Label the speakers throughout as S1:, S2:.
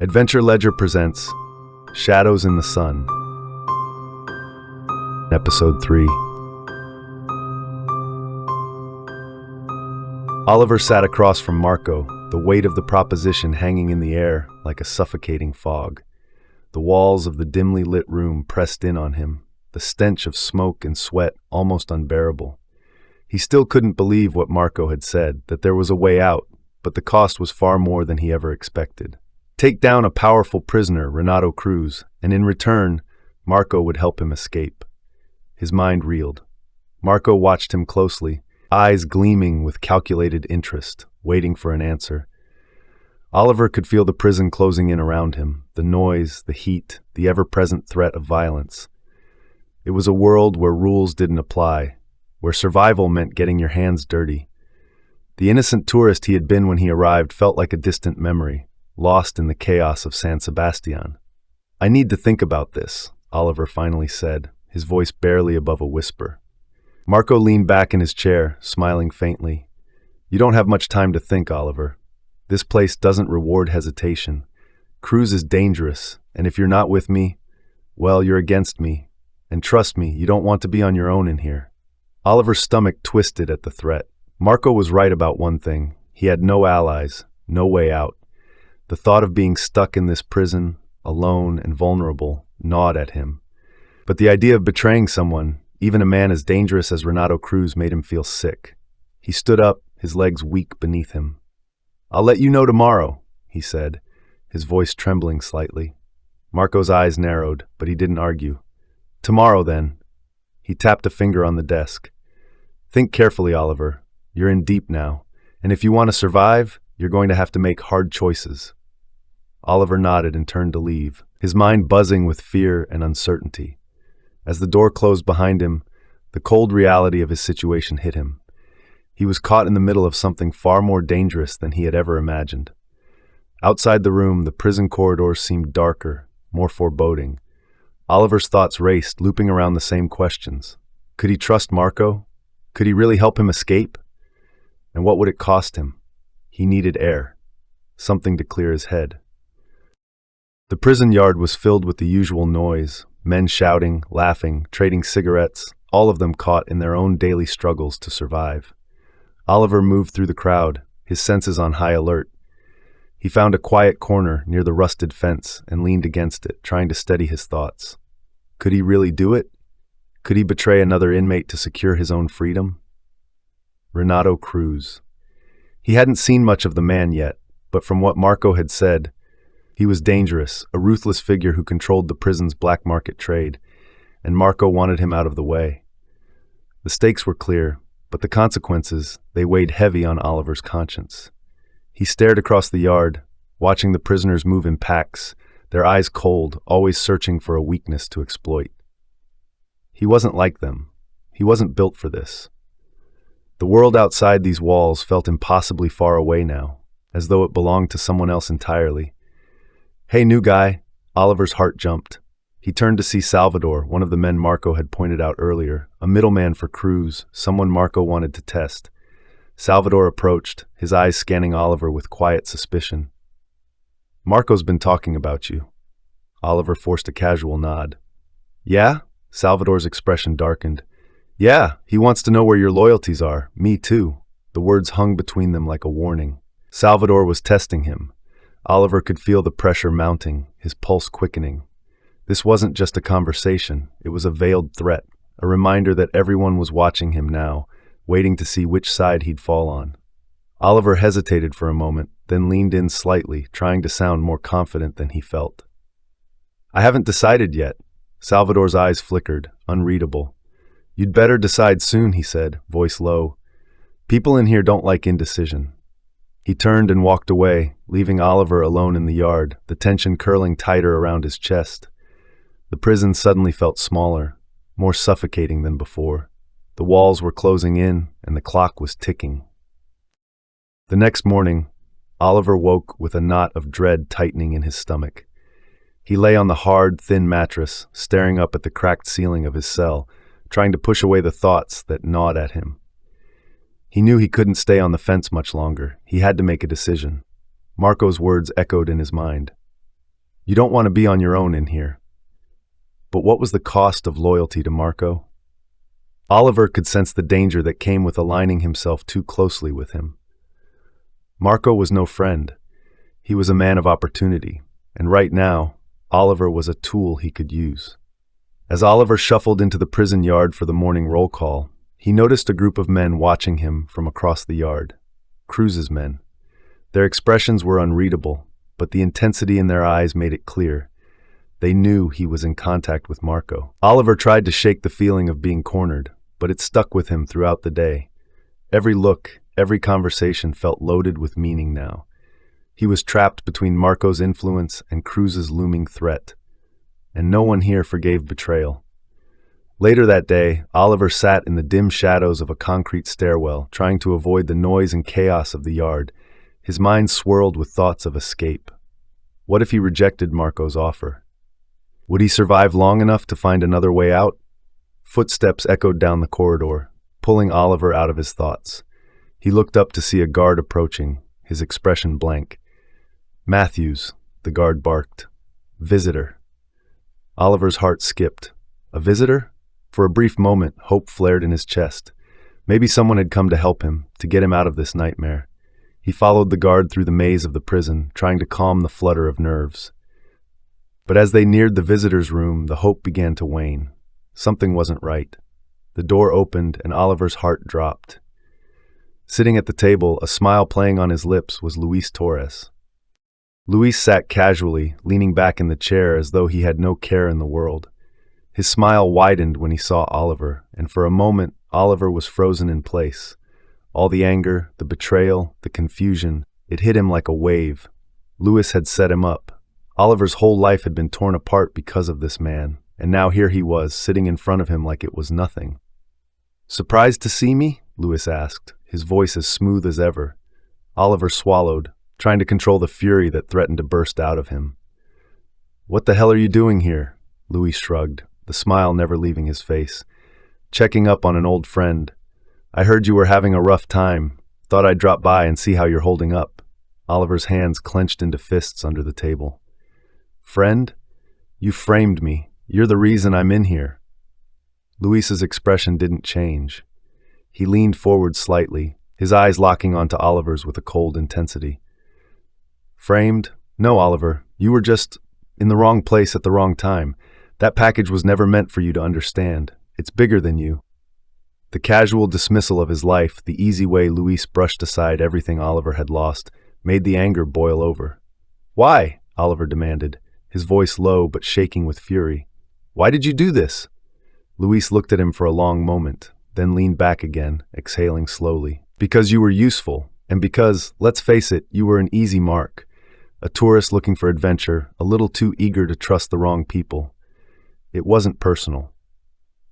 S1: Adventure Ledger presents Shadows in the Sun, Episode 3. Oliver sat across from Marco, the weight of the proposition hanging in the air like a suffocating fog. The walls of the dimly lit room pressed in on him, the stench of smoke and sweat almost unbearable. He still couldn't believe what Marco had said, that there was a way out, but the cost was far more than he ever expected. Take down a powerful prisoner, Renato Cruz, and in return, Marco would help him escape. His mind reeled. Marco watched him closely, eyes gleaming with calculated interest, waiting for an answer. Oliver could feel the prison closing in around him, the noise, the heat, the ever-present threat of violence. It was a world where rules didn't apply, where survival meant getting your hands dirty. The innocent tourist he had been when he arrived felt like a distant memory, lost in the chaos of San Sebastian. "I need to think about this," Oliver finally said, his voice barely above a whisper. Marco leaned back in his chair, smiling faintly. "You don't have much time to think, Oliver. This place doesn't reward hesitation. Cruz is dangerous, and if you're not with me, well, you're against me. And trust me, you don't want to be on your own in here." Oliver's stomach twisted at the threat. Marco was right about one thing. He had no allies, no way out. The thought of being stuck in this prison, alone and vulnerable, gnawed at him. But the idea of betraying someone, even a man as dangerous as Renato Cruz, made him feel sick. He stood up, his legs weak beneath him. "I'll let you know tomorrow," he said, his voice trembling slightly. Marco's eyes narrowed, but he didn't argue. "Tomorrow, then." He tapped a finger on the desk. "Think carefully, Oliver. You're in deep now, and if you want to survive, you're going to have to make hard choices." Oliver nodded and turned to leave, his mind buzzing with fear and uncertainty. As the door closed behind him, the cold reality of his situation hit him. He was caught in the middle of something far more dangerous than he had ever imagined. Outside the room, the prison corridors seemed darker, more foreboding. Oliver's thoughts raced, looping around the same questions. Could he trust Marco? Could he really help him escape? And what would it cost him? He needed air, something to clear his head. The prison yard was filled with the usual noise, men shouting, laughing, trading cigarettes, all of them caught in their own daily struggles to survive. Oliver moved through the crowd, his senses on high alert. He found a quiet corner near the rusted fence and leaned against it, trying to steady his thoughts. Could he really do it? Could he betray another inmate to secure his own freedom? Renato Cruz. He hadn't seen much of the man yet, but from what Marco had said, he was dangerous, a ruthless figure who controlled the prison's black market trade, and Marco wanted him out of the way. The stakes were clear, but the consequences, they weighed heavy on Oliver's conscience. He stared across the yard, watching the prisoners move in packs, their eyes cold, always searching for a weakness to exploit. He wasn't like them. He wasn't built for this. The world outside these walls felt impossibly far away now, as though it belonged to someone else entirely. "Hey, new guy." Oliver's heart jumped. He turned to see Salvador, one of the men Marco had pointed out earlier, a middleman for Cruz, someone Marco wanted to test. Salvador approached, his eyes scanning Oliver with quiet suspicion. "Marco's been talking about you." Oliver forced a casual nod. "Yeah?" Salvador's expression darkened. "Yeah, he wants to know where your loyalties are. Me too." The words hung between them like a warning. Salvador was testing him. Oliver could feel the pressure mounting, his pulse quickening. This wasn't just a conversation, it was a veiled threat, a reminder that everyone was watching him now, waiting to see which side he'd fall on. Oliver hesitated for a moment, then leaned in slightly, trying to sound more confident than he felt. "I haven't decided yet." Salvador's eyes flickered, unreadable. "You'd better decide soon," he said, voice low. "People in here don't like indecision." He turned and walked away, leaving Oliver alone in the yard, the tension curling tighter around his chest. The prison suddenly felt smaller, more suffocating than before. The walls were closing in, and the clock was ticking. The next morning, Oliver woke with a knot of dread tightening in his stomach. He lay on the hard, thin mattress, staring up at the cracked ceiling of his cell, trying to push away the thoughts that gnawed at him. He knew he couldn't stay on the fence much longer. He had to make a decision. Marco's words echoed in his mind. You don't want to be on your own in here. But what was the cost of loyalty to Marco? Oliver could sense the danger that came with aligning himself too closely with him. Marco was no friend. He was a man of opportunity, and right now, Oliver was a tool he could use. As Oliver shuffled into the prison yard for the morning roll call, he noticed a group of men watching him from across the yard. Cruz's men. Their expressions were unreadable, but the intensity in their eyes made it clear. They knew he was in contact with Marco. Oliver tried to shake the feeling of being cornered, but it stuck with him throughout the day. Every look, every conversation felt loaded with meaning now. He was trapped between Marco's influence and Cruz's looming threat, and no one here forgave betrayal. Later that day, Oliver sat in the dim shadows of a concrete stairwell, trying to avoid the noise and chaos of the yard. His mind swirled with thoughts of escape. What if he rejected Marco's offer? Would he survive long enough to find another way out? Footsteps echoed down the corridor, pulling Oliver out of his thoughts. He looked up to see a guard approaching, his expression blank. "Matthews," the guard barked. "Visitor." Oliver's heart skipped. A visitor? For a brief moment, hope flared in his chest. Maybe someone had come to help him, to get him out of this nightmare. He followed the guard through the maze of the prison, trying to calm the flutter of nerves. But as they neared the visitor's room, the hope began to wane. Something wasn't right. The door opened and Oliver's heart dropped. Sitting at the table, a smile playing on his lips, was Luis Torres. Luis sat casually, leaning back in the chair as though he had no care in the world. His smile widened when he saw Oliver, and for a moment, Oliver was frozen in place. All the anger, the betrayal, the confusion, it hit him like a wave. Luis had set him up. Oliver's whole life had been torn apart because of this man, and now here he was, sitting in front of him like it was nothing. "Surprised to see me?" Luis asked, his voice as smooth as ever. Oliver swallowed, trying to control the fury that threatened to burst out of him. "What the hell are you doing here?" Luis shrugged, the smile never leaving his face. "Checking up on an old friend. I heard you were having a rough time. Thought I'd drop by and see how you're holding up." Oliver's hands clenched into fists under the table. "Friend? You framed me. You're the reason I'm in here." Luis's expression didn't change. He leaned forward slightly, his eyes locking onto Oliver's with a cold intensity. "Framed? No, Oliver. You were just in the wrong place at the wrong time. That package was never meant for you to understand. It's bigger than you." The casual dismissal of his life, the easy way Luis brushed aside everything Oliver had lost, made the anger boil over. "Why?" Oliver demanded, his voice low but shaking with fury. "Why did you do this?" Luis looked at him for a long moment, then leaned back again, exhaling slowly. "Because you were useful, and because, let's face it, you were an easy mark. A tourist looking for adventure, a little too eager to trust the wrong people. It wasn't personal."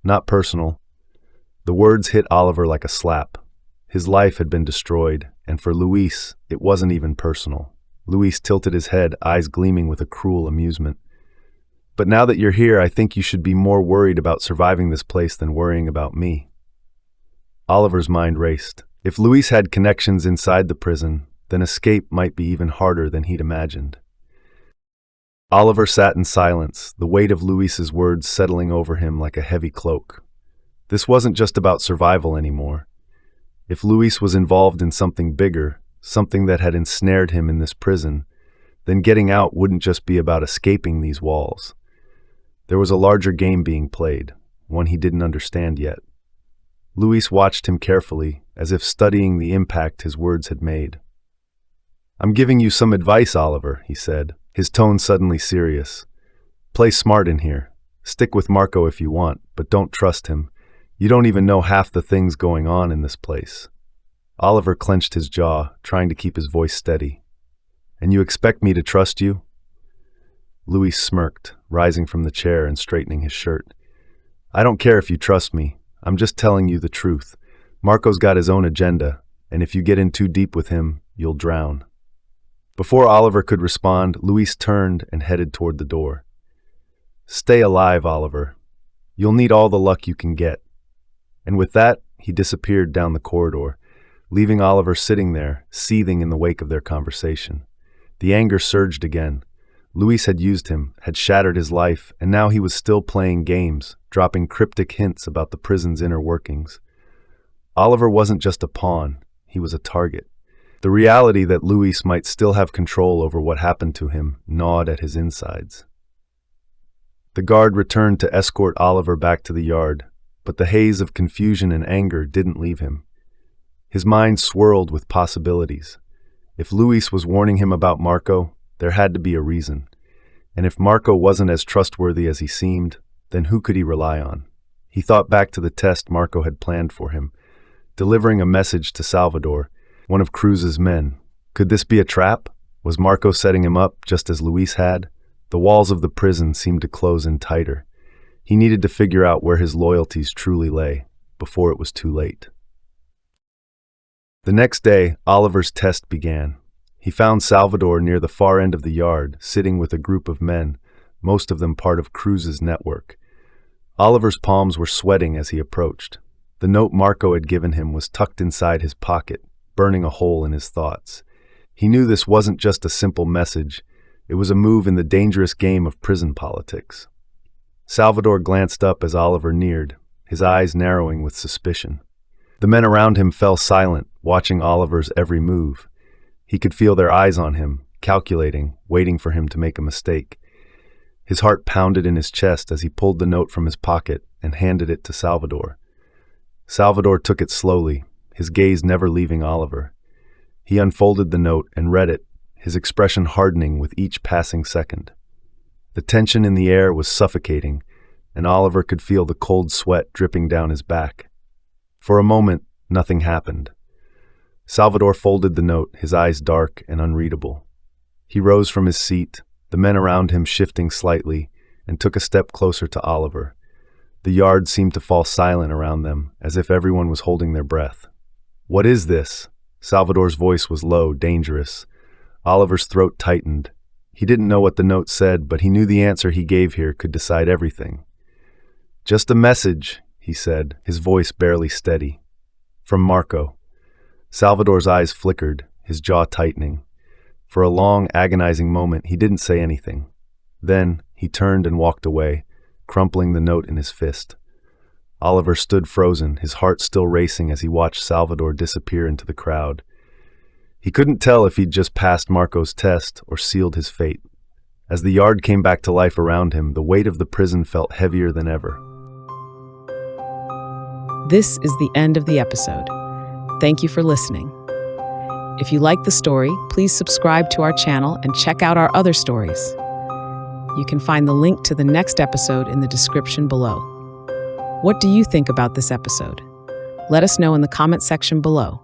S1: "Not personal." The words hit Oliver like a slap. His life had been destroyed, and for Luis, it wasn't even personal. Luis tilted his head, eyes gleaming with a cruel amusement. "But now that you're here, I think you should be more worried about surviving this place than worrying about me." Oliver's mind raced. If Luis had connections inside the prison, then escape might be even harder than he'd imagined. Oliver sat in silence, the weight of Luis's words settling over him like a heavy cloak. This wasn't just about survival anymore. If Luis was involved in something bigger, something that had ensnared him in this prison, then getting out wouldn't just be about escaping these walls. There was a larger game being played, one he didn't understand yet. Luis watched him carefully, as if studying the impact his words had made. "I'm giving you some advice, Oliver," he said, his tone suddenly serious. "Play smart in here. Stick with Marco if you want, but don't trust him. You don't even know half the things going on in this place." Oliver clenched his jaw, trying to keep his voice steady. "And you expect me to trust you?" Luis smirked, rising from the chair and straightening his shirt. "I don't care if you trust me. I'm just telling you the truth. Marco's got his own agenda, and if you get in too deep with him, you'll drown." Before Oliver could respond, Luis turned and headed toward the door. "Stay alive, Oliver. You'll need all the luck you can get." And with that, he disappeared down the corridor, leaving Oliver sitting there, seething in the wake of their conversation. The anger surged again. Luis had used him, had shattered his life, and now he was still playing games, dropping cryptic hints about the prison's inner workings. Oliver wasn't just a pawn, he was a target. The reality that Luis might still have control over what happened to him gnawed at his insides. The guard returned to escort Oliver back to the yard, but the haze of confusion and anger didn't leave him. His mind swirled with possibilities. If Luis was warning him about Marco, there had to be a reason. And if Marco wasn't as trustworthy as he seemed, then who could he rely on? He thought back to the test Marco had planned for him, delivering a message to Salvador, one of Cruz's men. Could this be a trap? Was Marco setting him up just as Luis had? The walls of the prison seemed to close in tighter. He needed to figure out where his loyalties truly lay, before it was too late. The next day, Oliver's test began. He found Salvador near the far end of the yard, sitting with a group of men, most of them part of Cruz's network. Oliver's palms were sweating as he approached. The note Marco had given him was tucked inside his pocket, burning a hole in his thoughts. He knew this wasn't just a simple message, it was a move in the dangerous game of prison politics. Salvador glanced up as Oliver neared, his eyes narrowing with suspicion. The men around him fell silent, watching Oliver's every move. He could feel their eyes on him, calculating, waiting for him to make a mistake. His heart pounded in his chest as he pulled the note from his pocket and handed it to Salvador. Salvador took it slowly, his gaze never leaving Oliver. He unfolded the note and read it, his expression hardening with each passing second. The tension in the air was suffocating, and Oliver could feel the cold sweat dripping down his back. For a moment, nothing happened. Salvador folded the note, his eyes dark and unreadable. He rose from his seat, the men around him shifting slightly, and took a step closer to Oliver. The yard seemed to fall silent around them, as if everyone was holding their breath. "What is this?" Salvador's voice was low, dangerous. Oliver's throat tightened. He didn't know what the note said, but he knew the answer he gave here could decide everything. "Just a message," he said, his voice barely steady. "From Marco." Salvador's eyes flickered, his jaw tightening. For a long, agonizing moment, he didn't say anything. Then, he turned and walked away, crumpling the note in his fist. Oliver stood frozen, his heart still racing as he watched Salvador disappear into the crowd. He couldn't tell if he'd just passed Marco's test or sealed his fate. As the yard came back to life around him, the weight of the prison felt heavier than ever.
S2: This is the end of the episode. Thank you for listening. If you like the story, please subscribe to our channel and check out our other stories. You can find the link to the next episode in the description below. What do you think about this episode? Let us know in the comment section below.